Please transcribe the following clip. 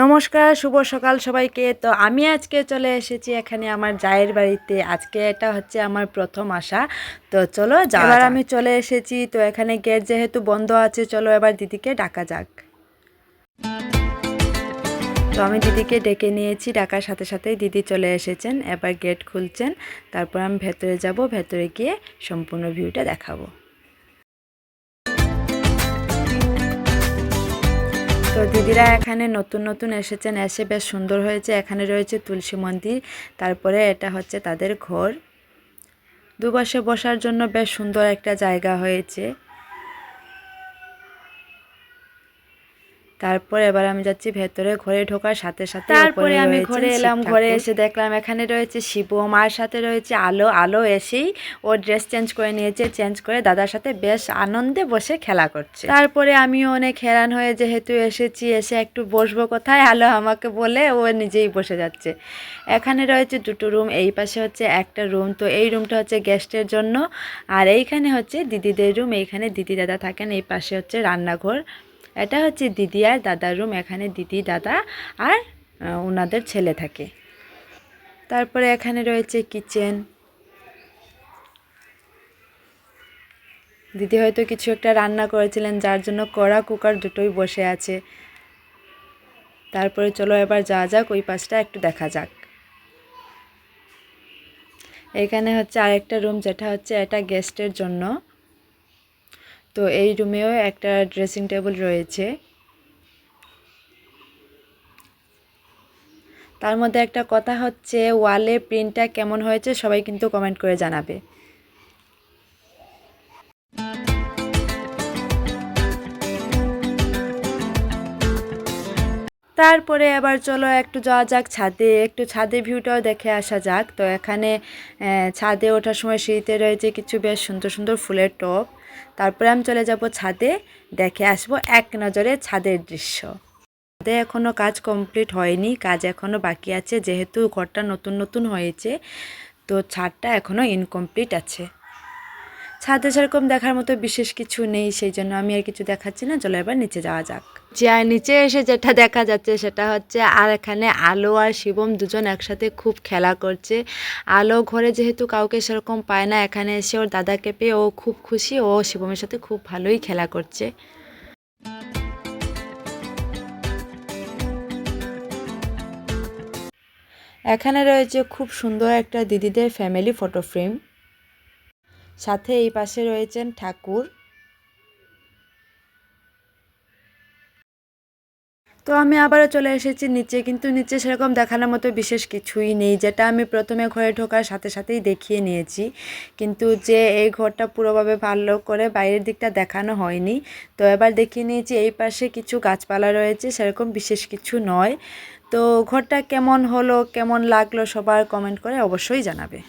নমস্কার, শুভ সকাল সবাইকে। তো আমি আজকে চলে এসেছি এখানে আমার জায়ের বাড়িতে। আজকে এটা হচ্ছে আমার প্রথম আসা। তো চলো এবার আমি চলে এসেছি। তো এখানে গেট যেহেতু বন্ধ আছে, চলো এবার দিদিকে ডাকা যাক। তো আমি দিদিকে ডেকে নিয়েছি, ডাকার সাথে সাথেই দিদি চলে এসেছেন। এবার গেট খুলছেন, তারপর আমি ভেতরে যাব, ভেতরে গিয়ে সম্পূর্ণ ভিউটা দেখাবো। তো দিদিরা এখানে নতুন নতুন এসেছেন, এসে বেশ সুন্দর হয়েছে। এখানে রয়েছে তুলসী মন্দির, তারপরে এটা হচ্ছে তাদের ঘর। দুপাশে বসার জন্য বেশ সুন্দর একটা জায়গা হয়েছে। তারপর এবার আমি যাচ্ছি ভেতরে। ঘরে ঢোকার সাথে সাথে তারপরে আমি ঘরে এলাম। ঘরে এসে দেখলাম এখানে রয়েছে শিবম, আর সাথে রয়েছে আলো। আলো এসেই ও ড্রেস চেঞ্জ করে নিয়েছে, চেঞ্জ করে দাদার সাথে বেশ আনন্দে বসে খেলা করছে। তারপরে আমিও অনেক হেরান হয়ে যেহেতু এসেছি, এসে একটু বসবো কোথায়, আলো আমাকে বলে ও নিজেই বসে যাচ্ছে। এখানে রয়েছে দুটো রুম, এই পাশে হচ্ছে একটা রুম। তো এই রুমটা হচ্ছে গেস্টের জন্য, আর এইখানে হচ্ছে দিদিদের রুম। এইখানে দিদি দাদা থাকেন। এই পাশে হচ্ছে রান্নাঘর। এটা হচ্ছে দিদি আর দাদার রুম। এখানে দিদি দাদা আর ওনাদের ছেলে থাকে। তারপরে এখানে রয়েছে কিচেন। দিদি হয়তো কিছু একটা রান্না করেছিলেন, যার জন্য কড়া কুকার দুটোই বসে আছে। তারপরে চলো এবার যাওয়া যাক, ওই পাশটা একটু দেখা যাক। এখানে হচ্ছে আরেকটা রুম, যেটা হচ্ছে এটা গেস্টের জন্য। তো এই রুমেও একটা ড্রেসিং টেবিল রয়েছে। তার মধ্যে একটা কথা হচ্ছে, ওয়ালে প্রিন্টটা কেমন হয়েছে সবাই কিন্তু কমেন্ট করে জানাবে। তারপরে এবার চলো একটু যাওয়া যাক ছাদে, একটু ছাদে ভিউটাও দেখে আসা যাক। তো এখানে ছাদে ওঠার সময় সিঁড়িতে রয়েছে কিছু বেশ সুন্দর সুন্দর ফুলের টব। তারপরে আমি চলে যাব ছাদে, দেখে আসবো এক নজরে ছাদের দৃশ্য। ছাদে এখনও কাজ কমপ্লিট হয়নি, কাজ এখনও বাকি আছে, যেহেতু ঘরটা নতুন নতুন হয়েছে। তো ছাদটা এখনও ইনকমপ্লিট আছে। ছাদে সেরকম দেখার মতো বিশেষ কিছু নেই, সেই জন্য আমি আর কিছু দেখাচ্ছি না। চলো এবার নিচে যাওয়া যাক। আর নিচে এসে যেটা দেখা যাচ্ছে সেটা হচ্ছে, আর এখানে আলো আর শিবম দুজন একসাথে খুব খেলা করছে। আলো ঘরে যেহেতু কাউকে সেরকম পায় না, এখানে এসে ওর দাদাকে পেয়ে ও খুব খুশি। ও শিবমের সাথে খুব ভালোই খেলা করছে। এখানে রয়েছে খুব সুন্দর একটা দিদিদের ফ্যামিলি ফটো ফ্রেম, সাথে এই পাশে রয়েছেন ঠাকুর। তো আমি আবারও চলে এসেছি নিচে, কিন্তু নিচে সেরকম দেখানোর মতো বিশেষ কিছুই নেই, যেটা আমি প্রথমে ঘরে ঢোকার সাথে সাথেই দেখিয়ে নিয়েছি। কিন্তু যে এই ঘরটা পুরোভাবে ভালো করে বাইরের দিকটা দেখানো হয়নি। তো এবার দেখিয়ে নিয়েছি। এই পাশে কিছু গাছপালা রয়েছে, সেরকম বিশেষ কিছু নয়। তো ঘরটা কেমন হলো, কেমন লাগলো সবার কমেন্ট করে অবশ্যই জানাবে।